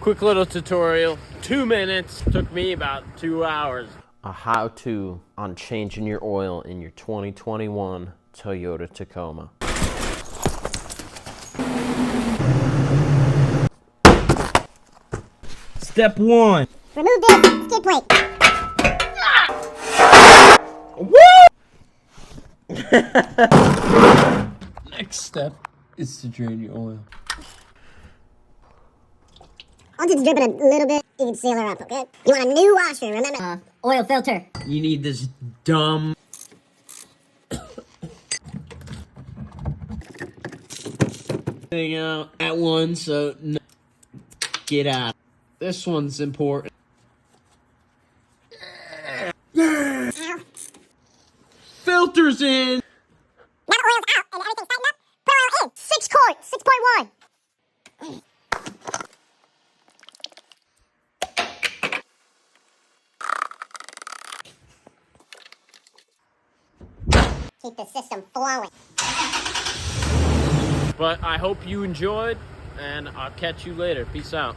Quick little tutorial, 2 minutes, took me about 2 hours. A how-to on changing your oil in your 2021 Toyota Tacoma. Step 1. Remove this skid plate. Next step is to drain your oil. I'll just drip it a little bit. You can seal her up, okay? You want a new washer, remember? Oil filter. You need this dumb thing out at once, so no. Get out. This one's important. Filters in. Now the oil's out and everything's tightened up. Put oil in. 6 quarts, 6.1. Keep the system flowing. But I hope you enjoyed, and I'll catch you later. Peace out.